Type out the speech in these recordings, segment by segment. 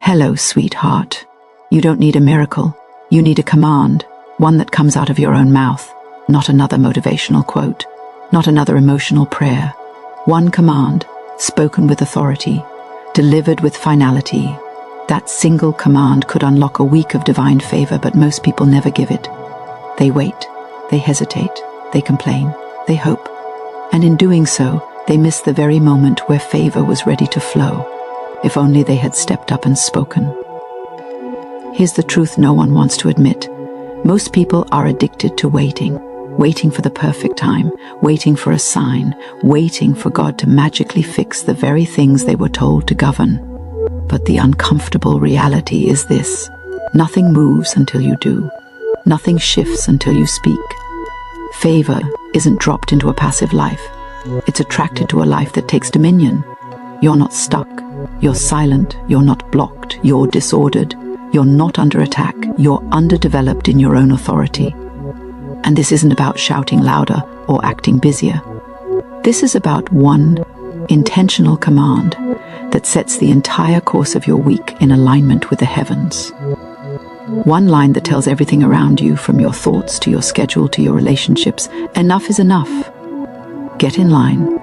Hello, sweetheart. You don't need a miracle. You need a command, one that comes out of your own mouth, not another motivational quote, not another emotional prayer. One command, spoken with authority, delivered with finality. That single command could unlock a week of divine favor, but most people never give it. They wait, they hesitate, they complain, they hope. And in doing so, they miss the very moment where favor was ready to flow. If only they had stepped up and spoken. Here's the truth no one wants to admit. Most people are addicted to waiting. Waiting for the perfect time, waiting for a sign, waiting for God to magically fix the very things they were told to govern. But the uncomfortable reality is this: nothing moves until you do. Nothing shifts until you speak. Favor isn't dropped into a passive life. It's attracted to a life that takes dominion. You're not stuck. You're silent. You're not blocked. You're disordered. You're not under attack. You're underdeveloped in your own authority. And this isn't about shouting louder or acting busier. This is about one intentional command that sets the entire course of your week in alignment with the heavens. One line that tells everything around you, from your thoughts to your schedule to your relationships, enough is enough. Get in line.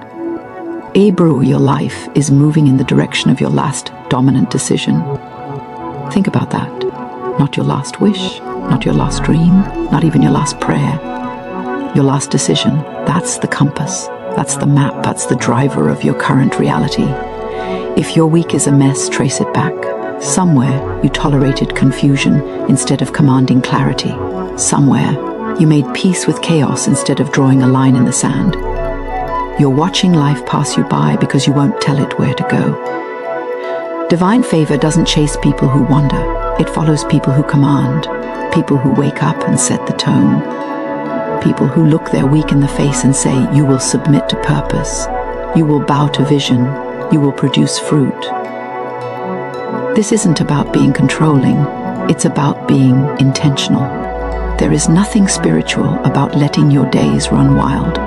Abru, your life is moving in the direction of your last dominant decision. Think about that. Not your last wish, not your last dream, not even your last prayer. Your last decision. That's the compass. That's the map. That's the driver of your current reality. If your week is a mess, trace it back. Somewhere you tolerated confusion instead of commanding clarity. Somewhere you made peace with chaos instead of drawing a line in the sand. You're watching life pass you by because you won't tell it where to go. Divine favor doesn't chase people who wander. It follows people who command, people who wake up and set the tone, people who look their week in the face and say, you will submit to purpose, you will bow to vision, you will produce fruit. This isn't about being controlling, it's about being intentional. There is nothing spiritual about letting your days run wild.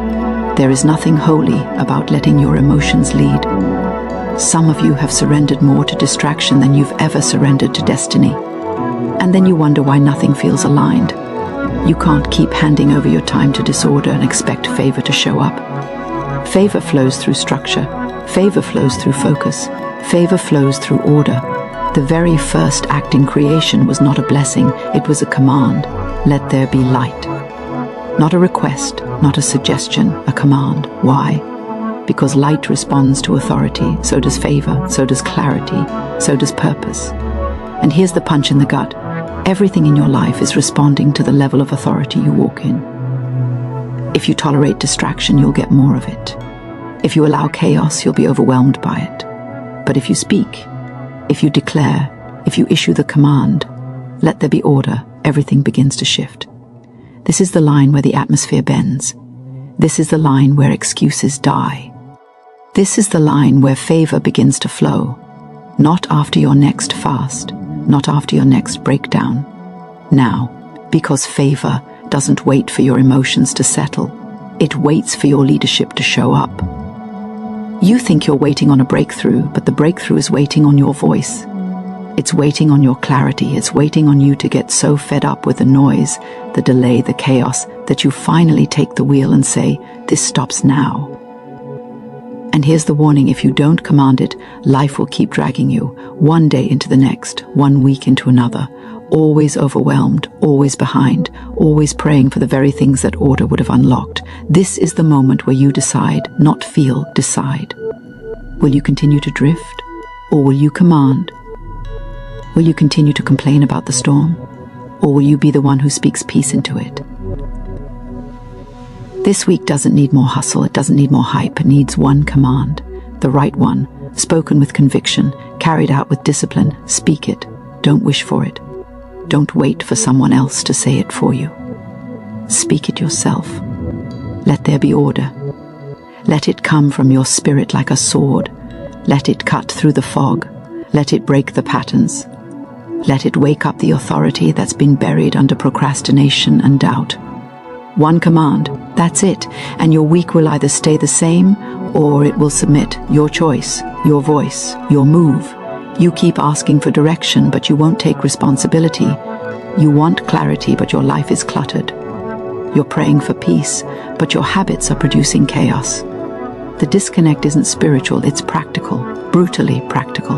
There is nothing holy about letting your emotions lead. Some of you have surrendered more to distraction than you've ever surrendered to destiny. And then you wonder why nothing feels aligned. You can't keep handing over your time to disorder and expect favor to show up. Favor flows through structure. Favor flows through focus. Favor flows through order. The very first act in creation was not a blessing, it was a command. Let there be light. Not a request, not a suggestion, a command. Why? Because light responds to authority, so does favor, so does clarity, so does purpose. And here's the punch in the gut. Everything in your life is responding to the level of authority you walk in. If you tolerate distraction, you'll get more of it. If you allow chaos, you'll be overwhelmed by it. But if you speak, if you declare, if you issue the command, let there be order, everything begins to shift. This is the line where the atmosphere bends. This is the line where excuses die. This is the line where favor begins to flow. Not after your next fast, not after your next breakdown. Now, because favor doesn't wait for your emotions to settle. It waits for your leadership to show up. You think you're waiting on a breakthrough, but the breakthrough is waiting on your voice. It's waiting on your clarity. It's waiting on you to get so fed up with the noise, the delay, the chaos, that you finally take the wheel and say, this stops now. And here's the warning: if you don't command it, life will keep dragging you, one day into the next, one week into another, always overwhelmed, always behind, always praying for the very things that order would have unlocked. This is the moment where you decide, not feel, decide. Will you continue to drift, or will you command? Will you continue to complain about the storm, or will you be the one who speaks peace into it? This week doesn't need more hustle, it doesn't need more hype, it needs one command, the right one, spoken with conviction, carried out with discipline. Speak it, don't wish for it. Don't wait for someone else to say it for you. Speak it yourself. Let there be order. Let it come from your spirit like a sword. Let it cut through the fog. Let it break the patterns. Let it wake up the authority that's been buried under procrastination and doubt. One command, that's it, and your week will either stay the same or it will submit. Your choice, your voice, your move. You keep asking for direction, but you won't take responsibility. You want clarity, but your life is cluttered. You're praying for peace, but your habits are producing chaos. The disconnect isn't spiritual, it's practical, brutally practical.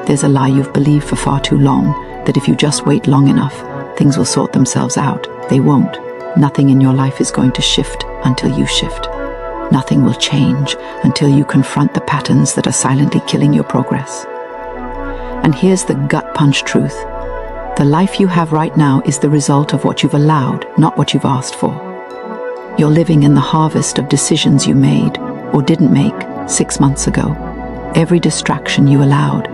There's a lie you've believed for far too long, that if you just wait long enough, things will sort themselves out. They won't. Nothing in your life is going to shift until you shift. Nothing will change until you confront the patterns that are silently killing your progress. And here's the gut punch truth. The life you have right now is the result of what you've allowed, not what you've asked for. You're living in the harvest of decisions you made or didn't make 6 months ago. Every distraction you allowed,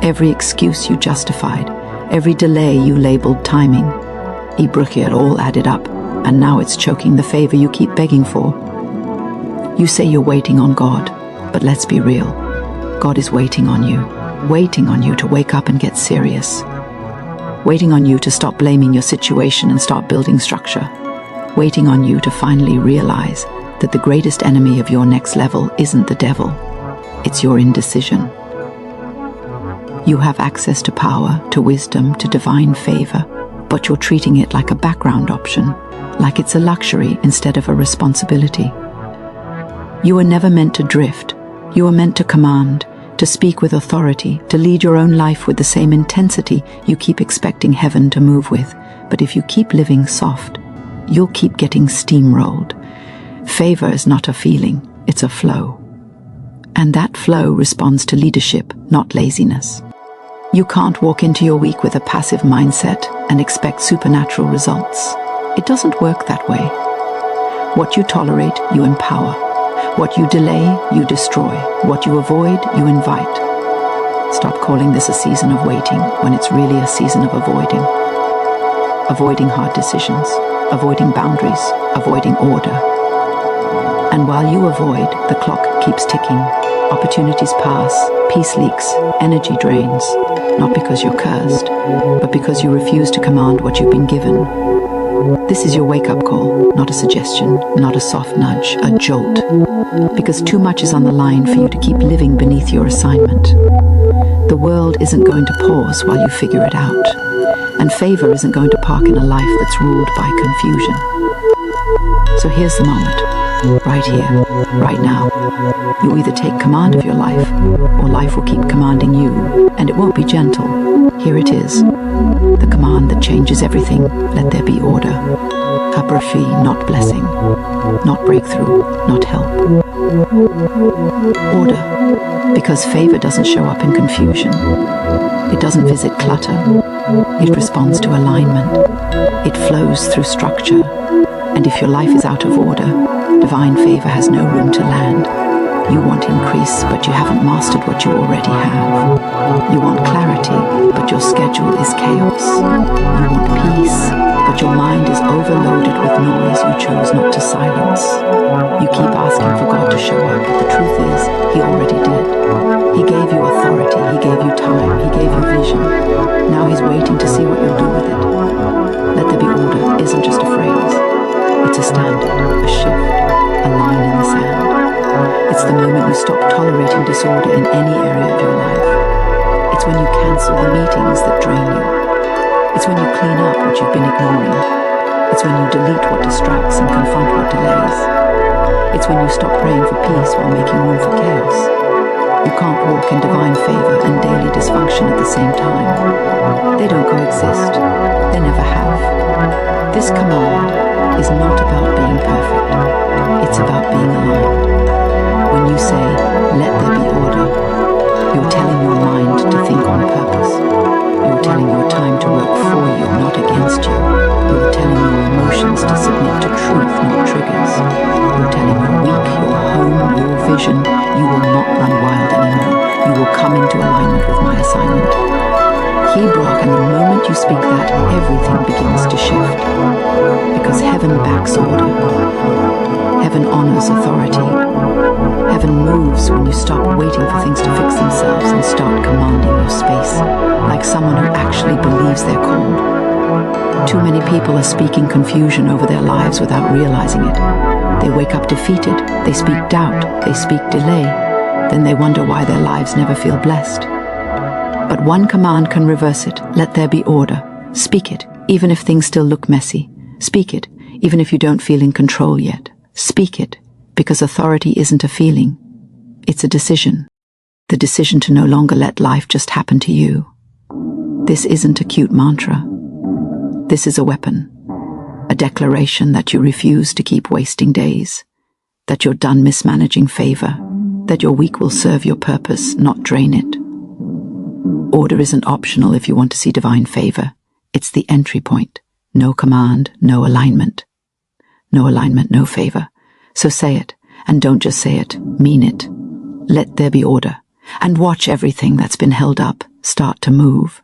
every excuse you justified, every delay you labeled timing. It all added up, and now it's choking the favor you keep begging for. You say you're waiting on God, but let's be real. God is waiting on you to wake up and get serious. Waiting on you to stop blaming your situation and start building structure. Waiting on you to finally realize that the greatest enemy of your next level isn't the devil, it's your indecision. You have access to power, to wisdom, to divine favor, but you're treating it like a background option, like it's a luxury instead of a responsibility. You were never meant to drift. You were meant to command, to speak with authority, to lead your own life with the same intensity you keep expecting heaven to move with. But if you keep living soft, you'll keep getting steamrolled. Favor is not a feeling, it's a flow. And that flow responds to leadership, not laziness. You can't walk into your week with a passive mindset and expect supernatural results. It doesn't work that way. What you tolerate, you empower. What you delay, you destroy. What you avoid, you invite. Stop calling this a season of waiting when it's really a season of avoiding. Avoiding hard decisions, avoiding boundaries, avoiding order. And while you avoid, the clock keeps ticking. Opportunities pass, peace leaks, energy drains. Not because you're cursed, but because you refuse to command what you've been given. This is your wake-up call, not a suggestion, not a soft nudge, a jolt. Because too much is on the line for you to keep living beneath your assignment. The world isn't going to pause while you figure it out. And favor isn't going to park in a life that's ruled by confusion. So here's the moment, right here, right now. You either take command of your life, or life will keep commanding you, and it won't be gentle. Here it is, the command that changes everything. Let there be order. Habrafi, not blessing, not breakthrough, not help. Order, because favor doesn't show up in confusion. It doesn't visit clutter. It responds to alignment. It flows through structure. And if your life is out of order, divine favor has no room to land. You want increase, but you haven't mastered what you already have. You want clarity, but your schedule is chaos. You want peace, but your mind is overloaded with noise you chose not to silence. You keep asking for God to show up, but the truth is, He already did. He gave you authority, He gave you time, He gave you vision. Now He's waiting to see what you'll do with it. Let there be order isn't just a phrase. It's a standard, a shift, a line in the sand. It's the moment you stop tolerating disorder in any area of your life. It's when you cancel the meetings that drain you. It's when you clean up what you've been ignoring. It's when you delete what distracts and confront what delays. It's when you stop praying for peace while making room for chaos. You can't walk in divine favor and daily dysfunction at the same time. They don't coexist. They never have. This command is not about being perfect. It's about being aligned. When you say, let there be order, you're telling your mind to think on purpose. You're telling your time to work for you, not against you. You're telling your emotions to submit to truth, not triggers. You're telling your week, your home, your vision, you will not run wild anymore. You will come into alignment with my assignment. Hebron, and the moment you speak that, everything begins to shift. Because heaven backs order. Heaven honors authority. Heaven moves when you stop waiting for things to fix themselves and start commanding your space, like someone who actually believes they're called. Too many people are speaking confusion over their lives without realizing it. They wake up defeated, they speak doubt, they speak delay, then they wonder why their lives never feel blessed. But one command can reverse it. Let there be order. Speak it, even if things still look messy. Speak it, even if you don't feel in control yet. Speak it, because authority isn't a feeling. It's a decision. The decision to no longer let life just happen to you. This isn't a cute mantra. This is a weapon. A declaration that you refuse to keep wasting days. That you're done mismanaging favor. That your week will serve your purpose, not drain it. Order isn't optional if you want to see divine favor. It's the entry point. No command, no alignment. No alignment, no favor. So say it, and don't just say it, mean it. Let there be order, and watch everything that's been held up start to move.